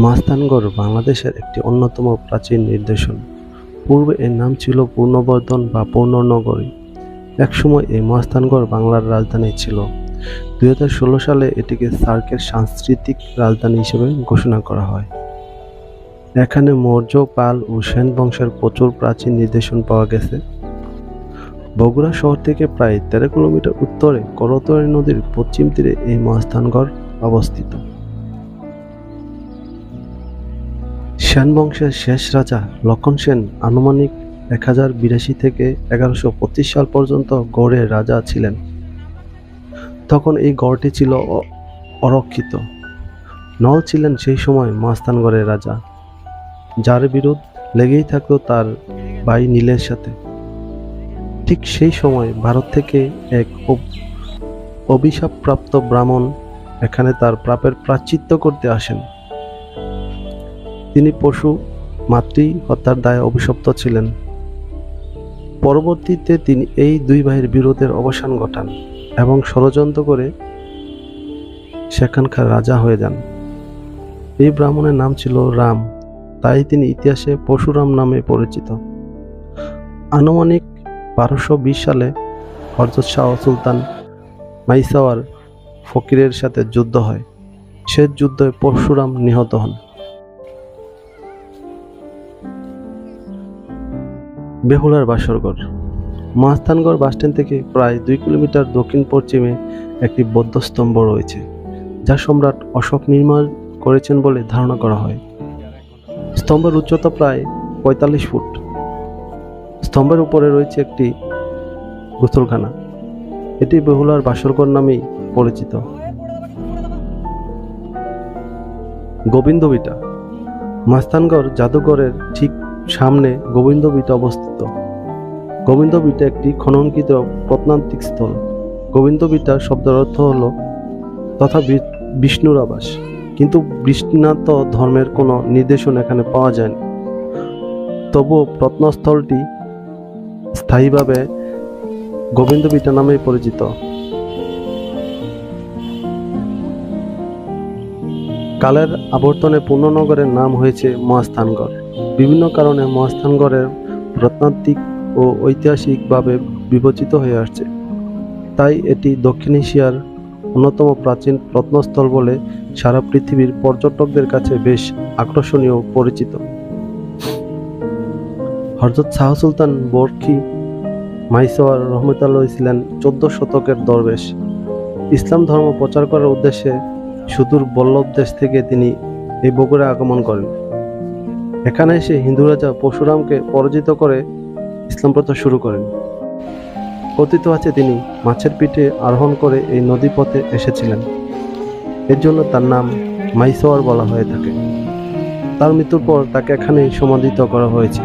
মহাস্থানগড় বাংলাদেশের একটি অন্যতম প্রাচীন নিদর্শন। পূর্বে এর নাম ছিল পূর্ণবর্ধন বা পূর্ণনগরী। একসময় এই মহাস্থানগড় বাংলার রাজধানী ছিল। 2016 সালে এটিকে সার্কের সাংস্কৃতিক রাজধানী হিসেবে ঘোষণা করা হয়। এখানে মৌর্য, পাল ও সেন বংশের প্রচুর প্রাচীন নিদর্শন পাওয়া গেছে। বগুড়া শহর থেকে প্রায় 13 কিলোমিটার উত্তরে করতোয়ারী নদীর পশ্চিম তীরে এই মহাস্থানগড় অবস্থিত। সেন বংশের শেষ রাজা লক্ষণ সেন আনুমানিক 1082 থেকে 1125 সাল পর্যন্ত গড়ের রাজা ছিলেন। তখন এই গড়টি ছিল অরক্ষিত। নল ছিলেন সেই সময় মহাস্থানগড়ের রাজা, যার বিরোধ লেগেই থাকতো তার ভাই নীলের সাথে। ঠিক সেই সময় ভারত থেকে এক অভিশাপপ্রাপ্ত ব্রাহ্মণ এখানে তার পাপের প্রায়শ্চিত্ত করতে আসেন। তিনি পশু মাতৃ হত্যার দায়ে অভিশপ্ত ছিলেন। পরবর্তীতে তিনি এই দুই ভাইয়ের বিরোধের অবসান ঘটান এবং ষড়যন্ত্র করে সেখানকার রাজা হয়ে যান। এই ব্রাহ্মণের নাম ছিল রাম, তাই তিনি ইতিহাসে পরশুরাম নামে পরিচিত। আনুমানিক 1220 সালে হযরত শাহ সুলতান মাইসাওয়ার ফকিরের সাথে যুদ্ধ হয়। সে যুদ্ধে পরশুরাম নিহত হন। বেহুলার বাসরঘর। মহাস্থানগড় বাসস্ট্যান্ড থেকে প্রায় 2 কিলোমিটার দক্ষিণ পশ্চিমে একটি বৌদ্ধ স্তম্ভ রয়েছে, যা সম্রাট অশোক নির্মাণ করেছেন বলে ধারণা করা হয়। স্তম্ভের উচ্চতা প্রায় 45 ফুট। স্তম্ভের উপরে রয়েছে একটি গোসলখানা। এটি বেহুলার বাসরঘর নামেই পরিচিত। গোবিন্দভিটা। মহাস্থানগড় জাদুঘরের ঠিক সামনে গোবিন্দভিটা অবস্থিত। গোবিন্দভিটা একটি খননকৃত প্রত্নতাত্ত্বিক স্থল। গোবিন্দভিটা শব্দের অর্থ হল তথা বিষ্ণুর আবাস, কিন্তু বৃষ্ণাত ধর্মের কোনো নির্দেশন এখানে পাওয়া যায়নি। তবুও প্রত্নস্থলটি স্থায়ীভাবে গোবিন্দভিটা নামেই পরিচিত। কালের আবর্তনে পূর্ণনগরের নাম হয়েছে মহাস্থানগড়। বিভিন্ন কারণে মহাস্থানগড়ের প্রত্নতাত্ত্বিক ও ঐতিহাসিকভাবে বিবেচিত হয়ে আসছে, তাই এটি দক্ষিণ এশিয়ার অন্যতম প্রাচীন প্রত্নস্থল বলে সারা পৃথিবীর পর্যটকদের কাছে বেশ আকর্ষণীয় পরিচিত। হযরত শাহ সুলতান বরখি মাইসাওয়ার রহমতুল্লাহ ছিলেন 14 শতকের দরবেশ। ইসলাম ধর্ম প্রচার করার উদ্দেশ্যে সুদূর বল্লভ দেশ থেকে তিনি এই বগুড়া আগমন করেন। এখানে এসে হিন্দু রাজা পরশুরামকে পরাজিত করে ইসলাম প্রচার শুরু করেন। কথিত আছে তিনি মাছের পিঠে আরোহণ করে এই নদীপথে এসেছিলেন। এর জন্য তার নাম মাইসাওয়ার বলা হয়ে থাকে। তার মৃত্যুর পর তাকে এখানেই সমাধিত করা হয়েছে।